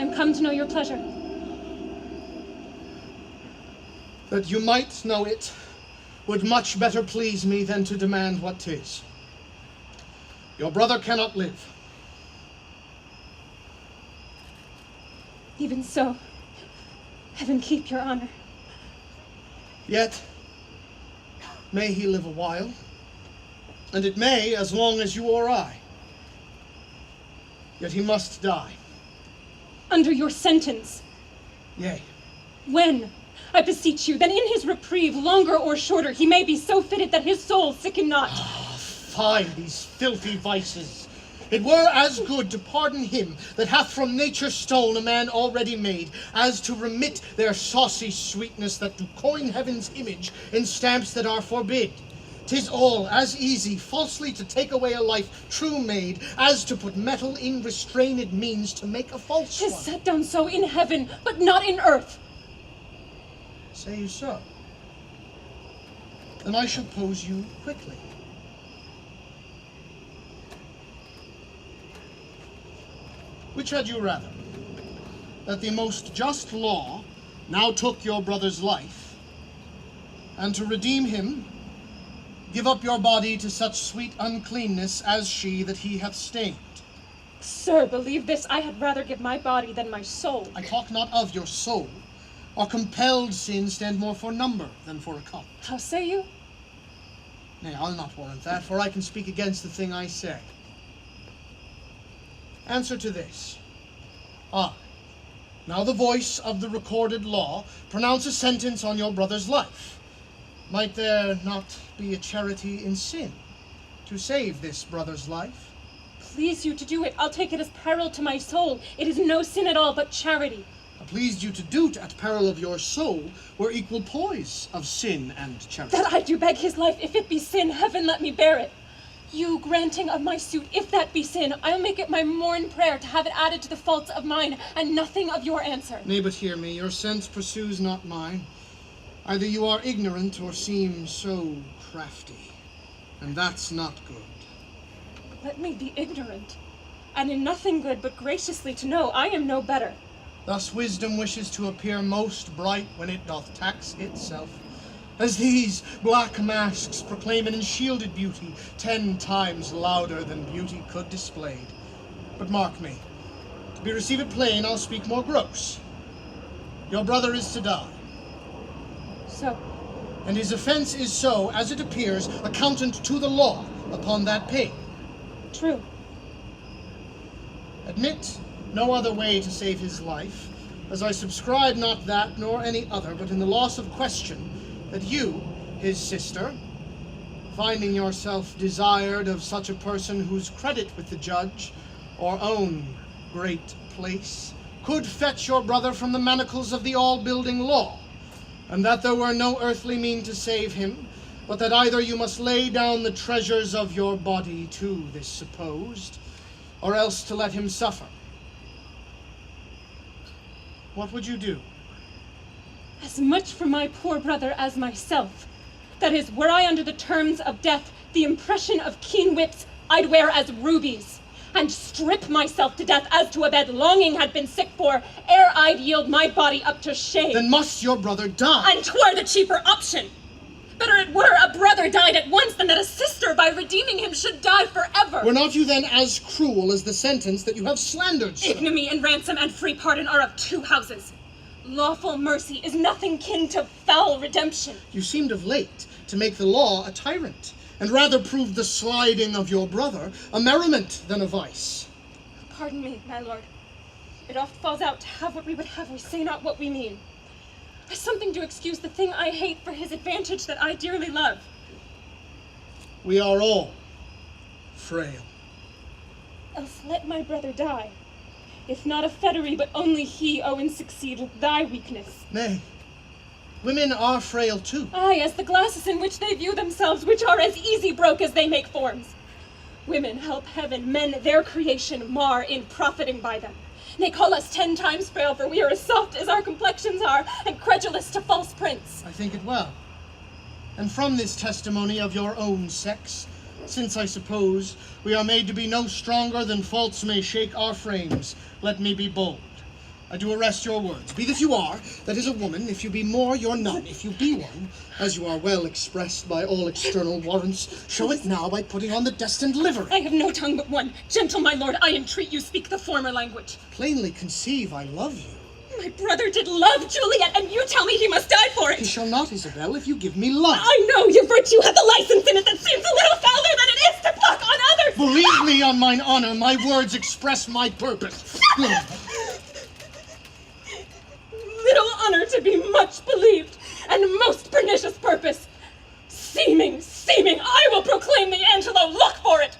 am come to know your pleasure. That you might know it would much better please me than to demand what 'tis. Your brother cannot live. Even so, heaven keep your honor. Yet, may he live a while, and it may as long as you or I. Yet he must die. Under your sentence. Yea. When? I beseech you, then in his reprieve, longer or shorter, he may be so fitted that his soul sicken not. Fie, these filthy vices. It were as good to pardon him that hath from nature's stone a man already made, as to remit their saucy sweetness that do coin heaven's image in stamps that are forbid. 'Tis all as easy falsely to take away a life true made, as to put metal in restrained means to make a false 'Tis one. set down so in heaven, but not in earth. Say you so? Then I shall pose you quickly. Which had you rather? That the most just law now took your brother's life, and to redeem him, give up your body to such sweet uncleanness as she that he hath stained? Sir, believe this, I had rather give my body than my soul. I talk not of your soul. Or compelled sin stand more for number than for account. How say you? Nay, I'll not warrant that, for I can speak against the thing I say. Answer to this. Now the voice of the recorded law pronounce a sentence on your brother's life. Might there not be a charity in sin to save this brother's life? Please you to do it. I'll take it as peril to my soul. It is no sin at all, but charity. Pleased you to do't at peril of your soul were equal poise of sin and charity. That I do beg his life. If it be sin, heaven let me bear it. You granting of my suit, if that be sin, I'll make it my morn prayer to have it added to the faults of mine, and nothing of your answer. Nay, but hear me, your sense pursues not mine. Either you are ignorant or seem so crafty, and that's not good. Let me be ignorant, and in nothing good, but graciously to know I am no better. Thus wisdom wishes to appear most bright when it doth tax itself, as these black masks proclaim an enshielded beauty 10 times louder than beauty could displayed. But mark me, to be received plain, I'll speak more gross. Your brother is to die. So, And his offense is so, as it appears, accountant to the law upon that pain. true. Admit no other way to save his life, as I subscribe not that nor any other, but in the loss of question, that you, his sister, finding yourself desired of such a person whose credit with the judge, or own great place, could fetch your brother from the manacles of the all-building law, and that there were no earthly mean to save him, but that either you must lay down the treasures of your body to this supposed, or else to let him suffer. What would you do? As much for my poor brother as myself. That is, were I under the terms of death, the impression of keen whips I'd wear as rubies, and strip myself to death as to a bed longing had been sick for, ere I'd yield my body up to shame. Then must your brother die. And 'twere the cheaper option. Better it were a brother died at once than that a sister, by redeeming him, should die forever. Were not you then as cruel as the sentence that you have slandered, sir? Ignominy and ransom and free pardon are of 2 houses. Lawful mercy is nothing kin to foul redemption. You seemed of late to make the law a tyrant, and rather prove the sliding of your brother a merriment than a vice. Pardon me, my lord. It oft falls out to have what we would have, we say not what we mean. I've something to excuse the thing I hate for his advantage that I dearly love. We are all frail. Else let my brother die. If not a fettery, but only he, Owen, succeed with thy weakness. Nay, women are frail too. Aye, as the glasses in which they view themselves, which are as easy broke as they make forms. Women help heaven, men their creation mar in profiting by them. They call us 10 times frail, for we are as soft as our complexions are, and credulous to false prints. I think it well. And from this testimony of your own sex, since I suppose we are made to be no stronger than faults may shake our frames, let me be bold. I do arrest your words. Be that you are, that is a woman. If you be more, you're none. If you be one, as you are well expressed by all external warrants, show it now by putting on the destined livery. I have no tongue but one. Gentle my lord, I entreat you speak the former language. Plainly conceive I love you. My brother did love Juliet, and you tell me he must die for it. He shall not, Isabel, if you give me life. I know your virtue hath a license in it that seems a little fouler than it is to pluck on others. Believe me on mine honor, my words express my purpose. Little honor to be much believed, and most pernicious purpose. Seeming, I will proclaim thee, Angelo, look for it!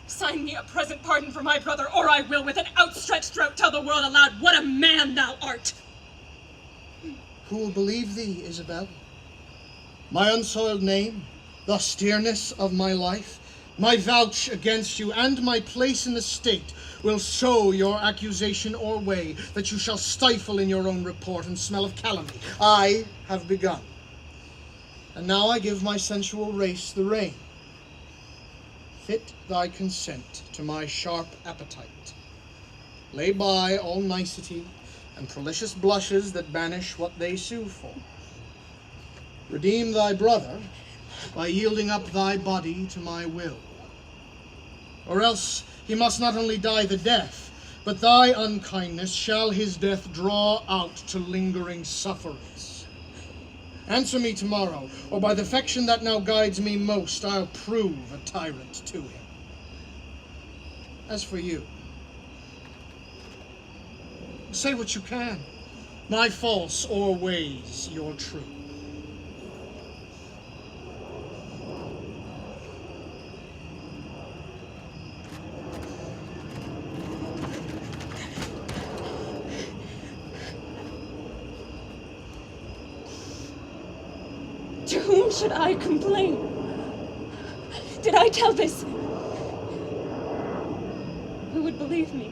Sign me a present pardon for my brother, or I will with an outstretched throat tell the world aloud what a man thou art. Who will believe thee, Isabel? My unsoiled name, the austereness of my life, my vouch against you, and my place in the state will show your accusation or way, that you shall stifle in your own report and smell of calumny. I have begun. And now I give my sensual race the rein. Fit thy consent to my sharp appetite. Lay by all nicety and prolicious blushes that banish what they sue for. Redeem thy brother by yielding up thy body to my will. Or else he must not only die the death, but thy unkindness shall his death draw out to lingering sufferance. Answer me tomorrow, or by the affection that now guides me most, I'll prove a tyrant to him. As for you, say what you can, my false o'erweighs your true. To whom should I complain? Did I tell this? Who would believe me?